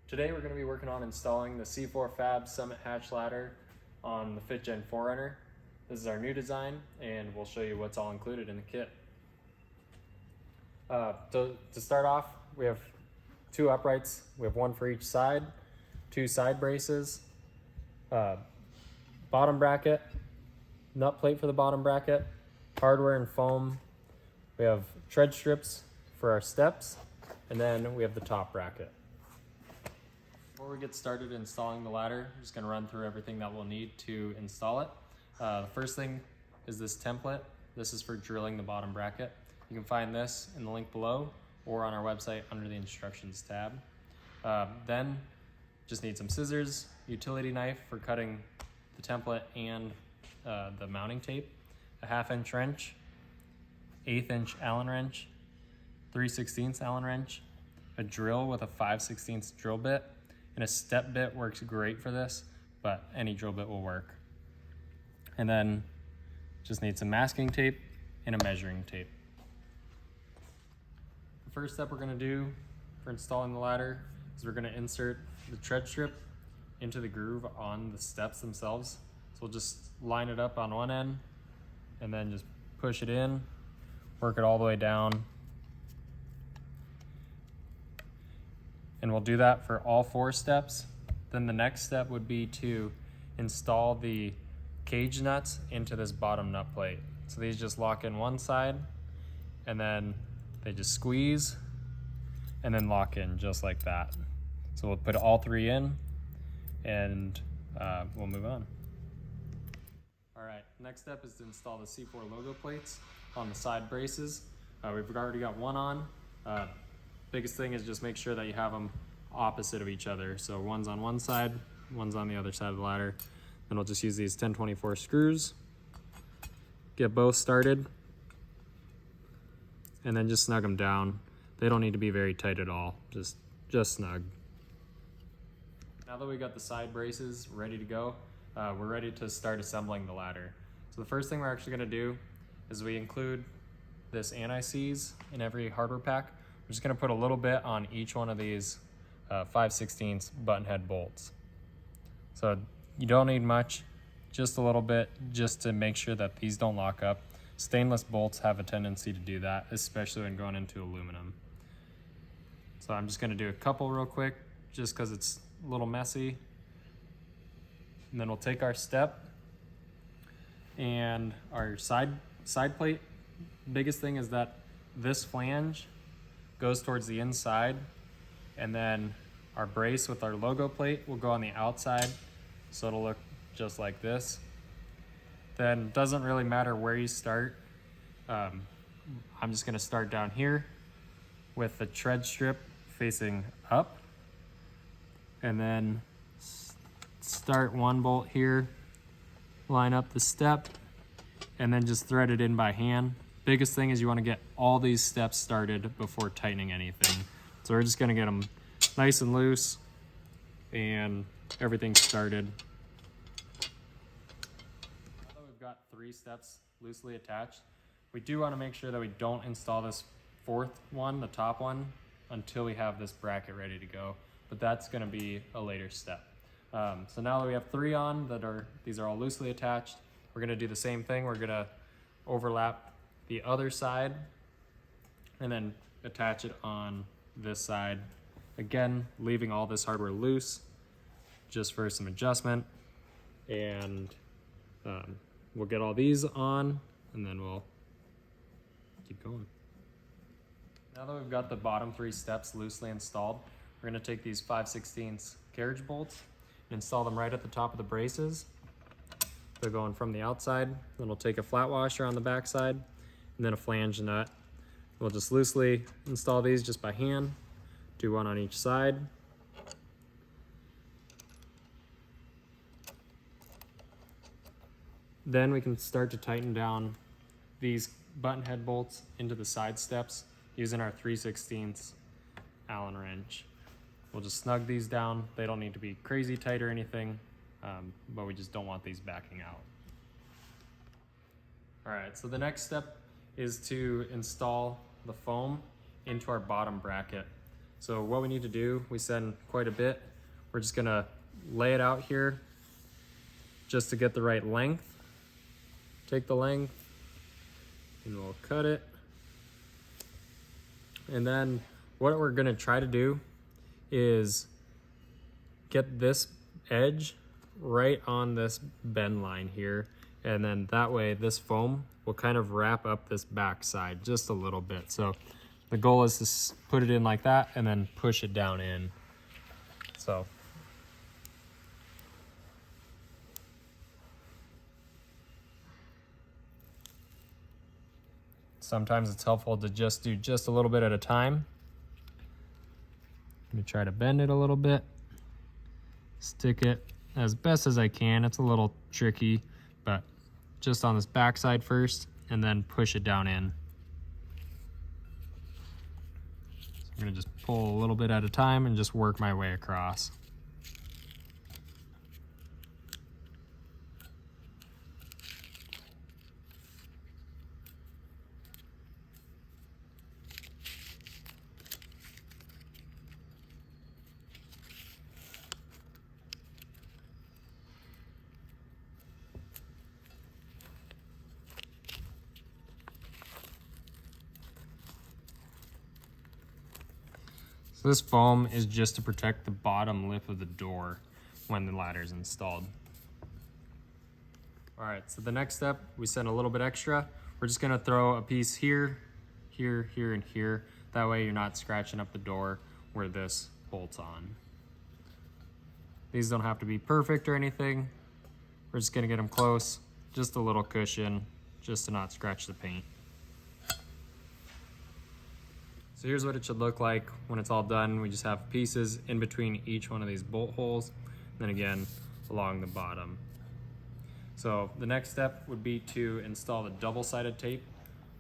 Today we're going to be working on installing the C4 Fab Summit Hatch Ladder on the 5th Gen 4Runner. This is our new design and we'll show you what's all included in the kit. To start off, we have two uprights. We have one for each side, two side braces, bottom bracket, nut plate for the bottom bracket, hardware and foam. We have tread strips for our steps, and then we have the top bracket. Before we get started installing the ladder, I'm just going to run through everything that we'll need to install it. The first thing is this template. This is for drilling the bottom bracket. You can find this in the link below or on our website under the instructions tab. Then just need some scissors, utility knife for cutting the template and the mounting tape, a 1/2 inch wrench, 1/8 inch Allen wrench, 3/16 Allen wrench, a drill with a 5/16 drill bit, and a step bit works great for this, but any drill bit will work. And then just need some masking tape and a measuring tape. The first step we're going to do for installing the ladder is we're going to insert the tread strip into the groove on the steps themselves. So we'll just line it up on one end and then just push it in, work it all the way down. And we'll do that for all 4 steps. Then the next step would be to install the cage nuts into this bottom nut plate. So these just lock in one side and then they just squeeze and then lock in just like that. So we'll put all 3 in and we'll move on. All right, next step is to install the C4 logo plates on the side braces. We've already got one on. Biggest thing is just make sure that you have them opposite of each other. So one's on one side, one's on the other side of the ladder. Then we'll just use these 1024 screws, get both started, and then just snug them down. They don't need to be very tight at all, just snug. Now that we got the side braces ready to go, we're ready to start assembling the ladder. So the first thing we're actually gonna do is we include this anti-seize in every hardware pack. We're just gonna put a little bit on each one of these 5/16 button head bolts. So you don't need much, just a little bit, just to make sure that these don't lock up. Stainless bolts have a tendency to do that, especially when going into aluminum. So I'm just gonna do a couple real quick, just because it's a little messy. And then we'll take our step and our side plate. Biggest thing is that this flange goes towards the inside, and then our brace with our logo plate will go on the outside, so it'll look just like this. Then it doesn't really matter where you start. I'm just gonna start down here with the tread strip facing up, and then start one bolt here, line up the step, and then just thread it in by hand. Biggest thing is you want to get all these steps started before tightening anything. So we're just going to get them nice and loose and everything started. Now that we've got 3 steps loosely attached, we do want to make sure that we don't install this 4th one, the top one, until we have this bracket ready to go. But that's going to be a later step. So now that we have 3 on, these are all loosely attached, we're going to do the same thing. We're going to overlap the other side and then attach it on this side. Again, leaving all this hardware loose just for some adjustment. And we'll get all these on and then we'll keep going. Now that we've got the bottom 3 steps loosely installed, we're gonna take these 5/16 carriage bolts and install them right at the top of the braces. They're going from the outside. Then we'll take a flat washer on the back side and then a flange nut. We'll just loosely install these just by hand. Do one on each side. Then we can start to tighten down these button head bolts into the side steps using our 3/16 Allen wrench. We'll just snug these down. They don't need to be crazy tight or anything, but we just don't want these backing out. All right, so the next step is to install the foam into our bottom bracket. So what we need to do, we send quite a bit. We're just gonna lay it out here just to get the right length. Take the length and we'll cut it. And then what we're gonna try to do is get this edge right on this bend line here. And then that way this foam will kind of wrap up this back side just a little bit. So the goal is to put it in like that and then push it down in. So sometimes it's helpful to just do just a little bit at a time. Let me try to bend it a little bit. Stick it as best as I can. It's a little tricky, but just on this back side first and then push it down in. So I'm gonna just pull a little bit at a time and just work my way across. So this foam is just to protect the bottom lip of the door when the ladder is installed. All right, so the next step, we send a little bit extra. We're just gonna throw a piece here, here, here, and here. That way you're not scratching up the door where this bolts on. These don't have to be perfect or anything. We're just gonna get them close, just a little cushion, just to not scratch the paint. So here's what it should look like when it's all done. We just have pieces in between each one of these bolt holes, and then again along the bottom. So the next step would be to install the double-sided tape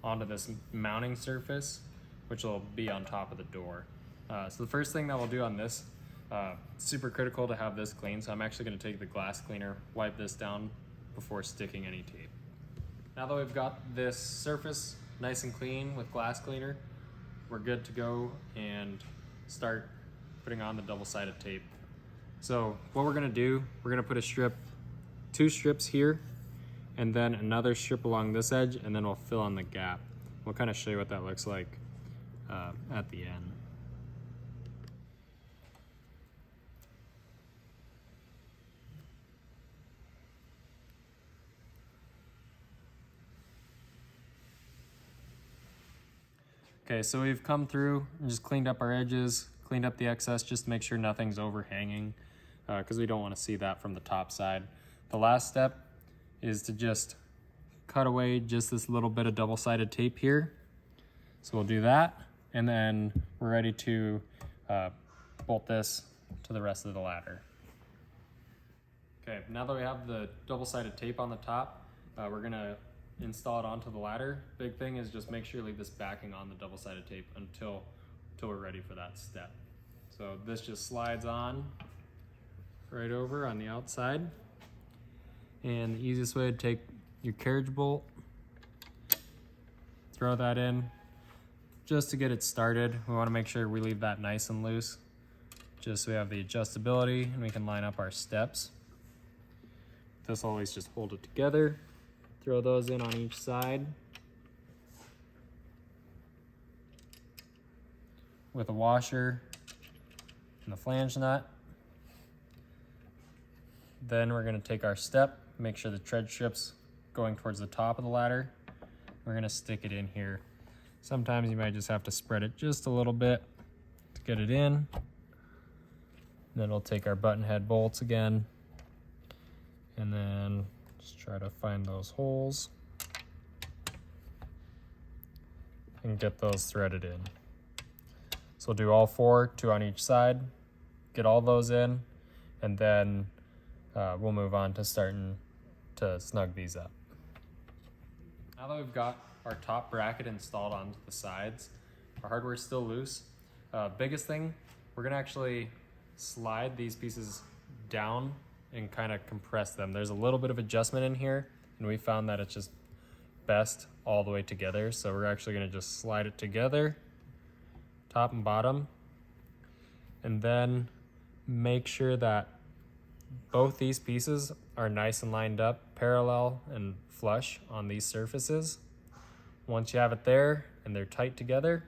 onto this mounting surface, which will be on top of the door. So the first thing that we'll do on this, super critical to have this clean, so I'm actually gonna take the glass cleaner, wipe this down before sticking any tape. Now that we've got this surface nice and clean with glass cleaner, we're good to go and start putting on the double-sided tape. So what we're gonna do, we're gonna put a strip, 2 strips here, and then another strip along this edge, and then we'll fill in the gap. We'll kind of show you what that looks like at the end. Okay, so we've come through and just cleaned up our edges, cleaned up the excess just to make sure nothing's overhanging, because we don't want to see that from the top side. The last step is to just cut away just this little bit of double-sided tape here. So we'll do that, and then we're ready to bolt this to the rest of the ladder. Okay, now that we have the double-sided tape on the top, we're gonna install it onto the ladder. Big thing is just make sure you leave this backing on the double-sided tape until we're ready for that step. So this just slides on right over on the outside. And the easiest way to take your carriage bolt, throw that in. Just to get it started, we want to make sure we leave that nice and loose, just so we have the adjustability and we can line up our steps. This will always just hold it together. Throw those in on each side with a washer and the flange nut. Then we're going to take our step, make sure the tread strip's going towards the top of the ladder. We're going to stick it in here. Sometimes you might just have to spread it just a little bit to get it in. Then we'll take our button head bolts again, and then just try to find those holes and get those threaded in. So we'll do all 4, 2 on each side, get all those in, and then we'll move on to starting to snug these up. Now that we've got our top bracket installed onto the sides, our hardware is still loose. Biggest thing, we're gonna actually slide these pieces down and kind of compress them. There's a little bit of adjustment in here, and we found that it's just best all the way together. So we're actually gonna just slide it together, top and bottom, And then make sure that both these pieces are nice and lined up, parallel and flush on these surfaces. Once you have it there and they're tight together,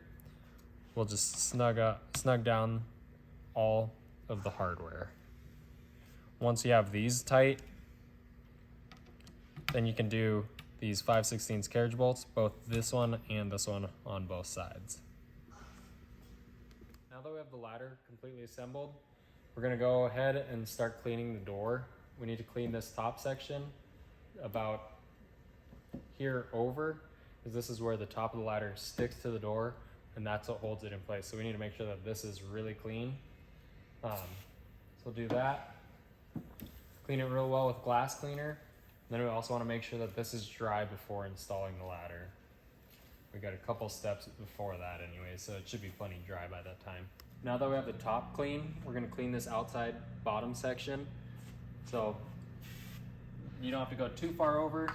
we'll just snug down all of the hardware. Once you have these tight, then you can do these 5/16 carriage bolts, both this one and this one on both sides. Now that we have the ladder completely assembled, we're gonna go ahead and start cleaning the door. We need to clean this top section about here over, because this is where the top of the ladder sticks to the door, and that's what holds it in place. So we need to make sure that this is really clean. So we'll do that. Clean it real well with glass cleaner. And then we also want to make sure that this is dry before installing the ladder. We got a couple steps before that anyway, so it should be plenty dry by that time. Now that we have the top clean, we're going to clean this outside bottom section. So you don't have to go too far over,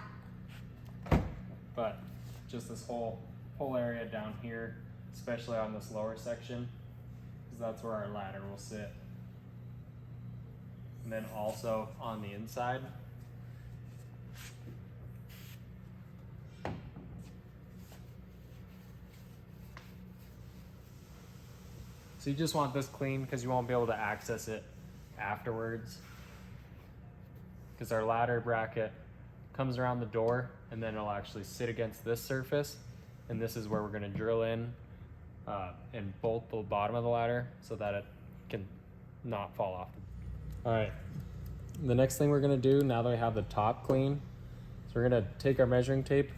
but just this whole area down here, especially on this lower section, because that's where our ladder will sit. And then also on the inside. So you just want this clean because you won't be able to access it afterwards. Because our ladder bracket comes around the door and then it'll actually sit against this surface. And this is where we're gonna drill in and bolt the bottom of the ladder so that it can not fall off. All right, the next thing we're gonna do now that we have the top clean, is we're gonna take our measuring tape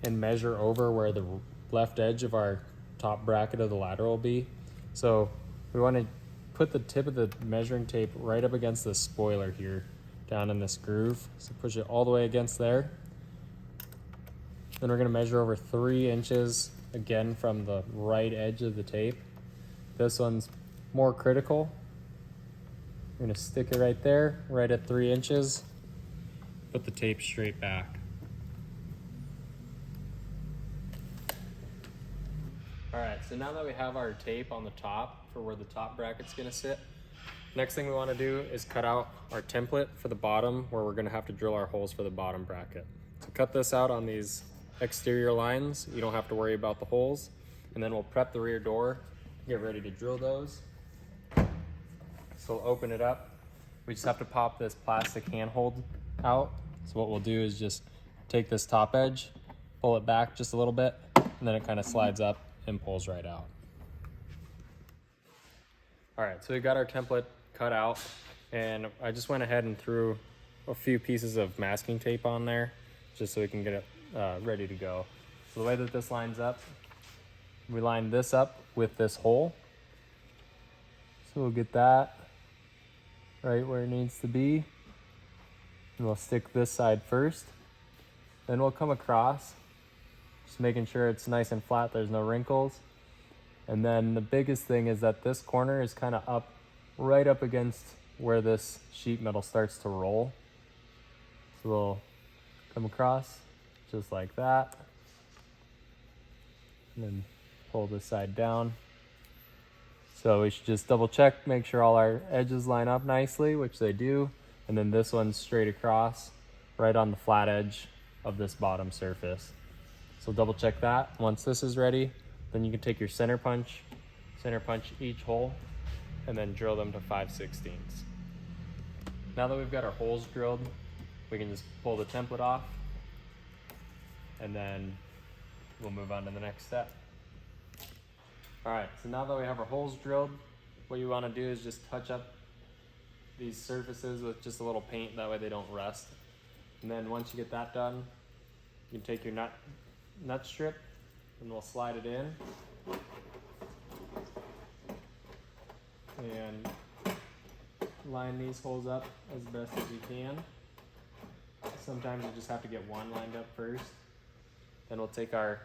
and measure over where the left edge of our top bracket of the ladder will be. So we want to put the tip of the measuring tape right up against the spoiler here, down in this groove. So push it all the way against there. Then we're going to measure over 3 inches again from the right edge of the tape. This one's more critical. We're going to stick it right there, right at 3 inches. Put the tape straight back. All right, so now that we have our tape on the top for where the top bracket's gonna sit, next thing we wanna do is cut out our template for the bottom where we're gonna have to drill our holes for the bottom bracket. So cut this out on these exterior lines. You don't have to worry about the holes. And then we'll prep the rear door, get ready to drill those. So we'll open it up. We just have to pop this plastic handhold out. So what we'll do is just take this top edge, pull it back just a little bit, and then it kind of slides up and pulls right out. All right, so we got our template cut out, and I just went ahead and threw a few pieces of masking tape on there just so we can get it ready to go. So the way that this lines up, we line this up with this hole. So we'll get that right where it needs to be. And we'll stick this side first. Then we'll come across, just making sure it's nice and flat, there's no wrinkles. And then the biggest thing is that this corner is kind of up, right up against where this sheet metal starts to roll. So we'll come across just like that. And then pull this side down. So we should just double check, make sure all our edges line up nicely, which they do. And then this one's straight across, right on the flat edge of this bottom surface. So double check that. Once this is ready, then you can take your center punch each hole, and then drill them to 5/16. Now that we've got our holes drilled, we can just pull the template off, and then we'll move on to the next step. All right, so now that we have our holes drilled, what you want to do is just touch up these surfaces with just a little paint, that way they don't rust. And then once you get that done, you can take your nut strip and we'll slide it in. And line these holes up as best as you can. Sometimes you just have to get one lined up first. Then we'll take our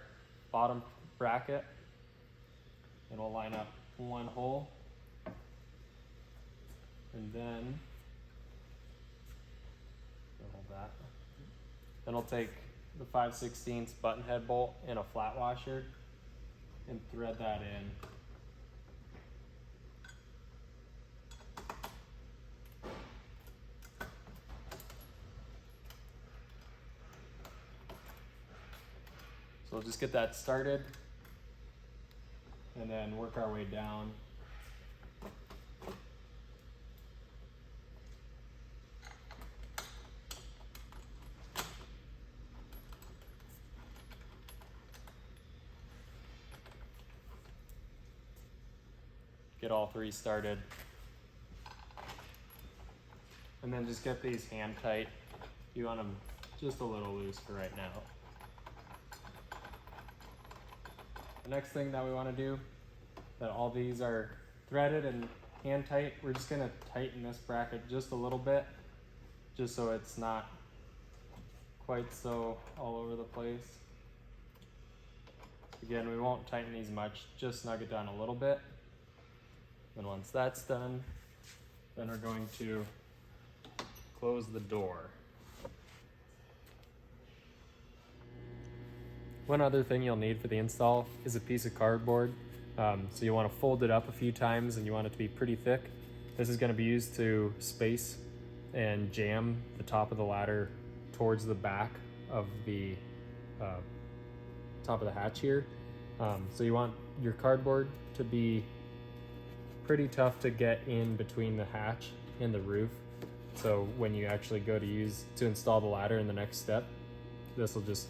bottom bracket and we'll line up one hole. And then, hold that. Then we'll take the 5/16 button head bolt and a flat washer and thread that in. So we'll just get that started and then work our way down. Get all three started. And then just get these hand tight. You want them just a little loose for right now. The next thing that we want to do, that all these are threaded and hand tight, we're just going to tighten this bracket just a little bit, just so it's not quite so all over the place. Again, we won't tighten these much, just snug it down a little bit. And once that's done, then we're going to close the door. One other thing you'll need for the install is a piece of cardboard. So you want to fold it up a few times and you want it to be pretty thick. This is going to be used to space and jam the top of the ladder towards the back of the top of the hatch here. So you want your cardboard to be pretty tough to get in between the hatch and the roof. So when you actually go to install the ladder in the next step, this will just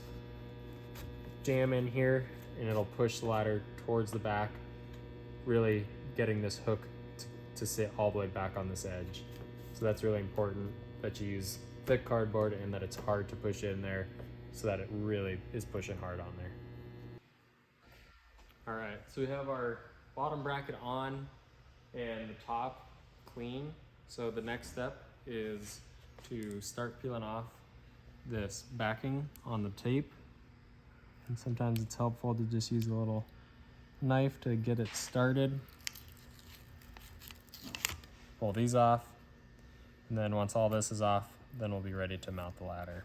jam in here and it'll push the ladder towards the back, really getting this hook to sit all the way back on this edge. So that's really important that you use thick cardboard and that it's hard to push in there so that it really is pushing hard on there. All right, so we have our bottom bracket on and the top clean. So the next step is to start peeling off this backing on the tape. And sometimes it's helpful to just use a little knife to get it started. Pull these off, and then once all this is off, then we'll be ready to mount the ladder.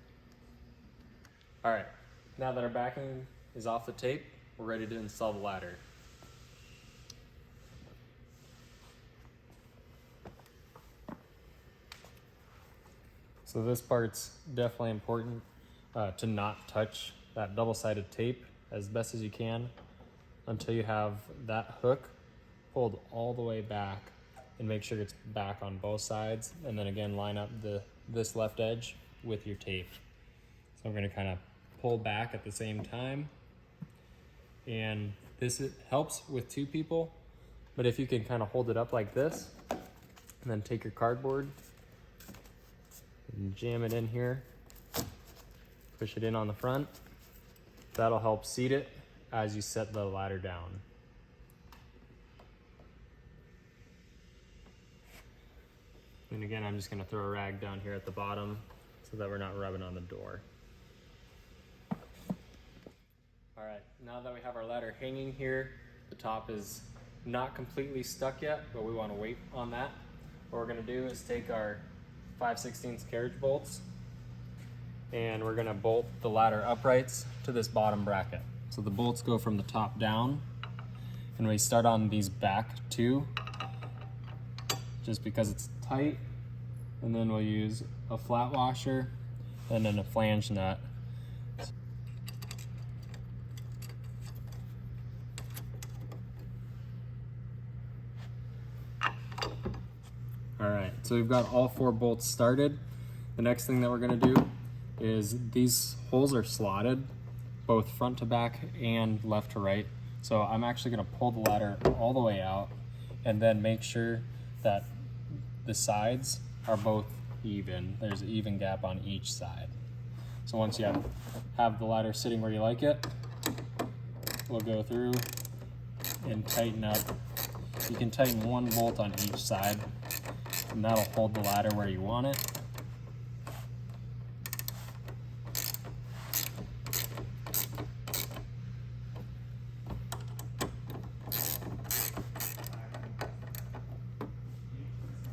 All right, now that our backing is off the tape, we're ready to install the ladder. So this part's definitely important to not touch that double-sided tape as best as you can until you have that hook pulled all the way back, and make sure it's back on both sides, and then again line up this left edge with your tape. So I'm going to kind of pull back at the same time, and this helps with two people, but if you can kind of hold it up like this and then take your cardboard and jam it in here, push it in on the front, that'll help seat it as you set the ladder down. And again, I'm just going to throw a rag down here at the bottom so that we're not rubbing on the door. All right, now that we have our ladder hanging here, the top is not completely stuck yet, but we want to wait on that. What we're going to do is take our 5/16 carriage bolts and we're going to bolt the ladder uprights to this bottom bracket. So the bolts go from the top down, and we start on these back two just because it's tight, and then we'll use a flat washer and then a flange nut. All right, so we've got all four bolts started. The next thing that we're going to do is these holes are slotted both front to back and left to right. So I'm actually going to pull the ladder all the way out and then make sure that the sides are both even. There's an even gap on each side. So once you have the ladder sitting where you like it, we'll go through and tighten up. You can tighten one bolt on each side, and that'll hold the ladder where you want it.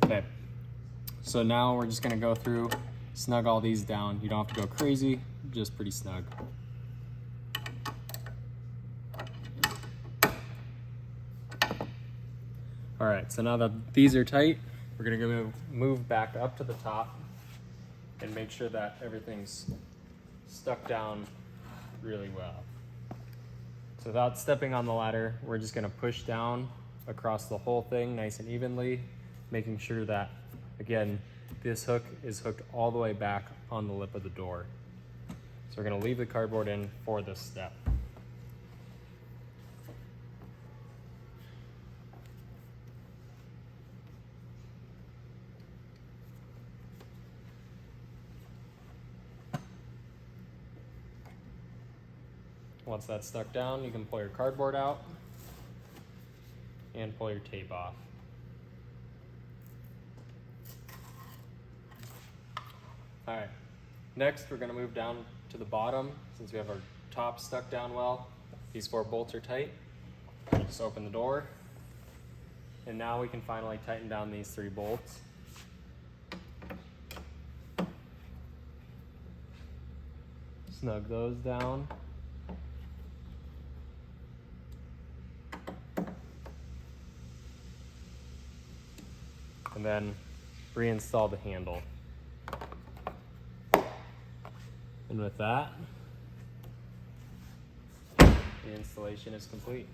Okay, so now we're just gonna go through, snug all these down. You don't have to go crazy, just pretty snug. All right, so now that these are tight, we're gonna go move back up to the top and make sure that everything's stuck down really well. So without stepping on the ladder, we're just gonna push down across the whole thing nice and evenly, making sure that, again, this hook is hooked all the way back on the lip of the door. So we're gonna leave the cardboard in for this step. Once that's stuck down, you can pull your cardboard out and pull your tape off. All right, next we're gonna move down to the bottom. Since we have our top stuck down well, these 4 bolts are tight. Just open the door, and now we can finally tighten down these 3 bolts. Snug those down. And then reinstall the handle. And with that, the installation is complete.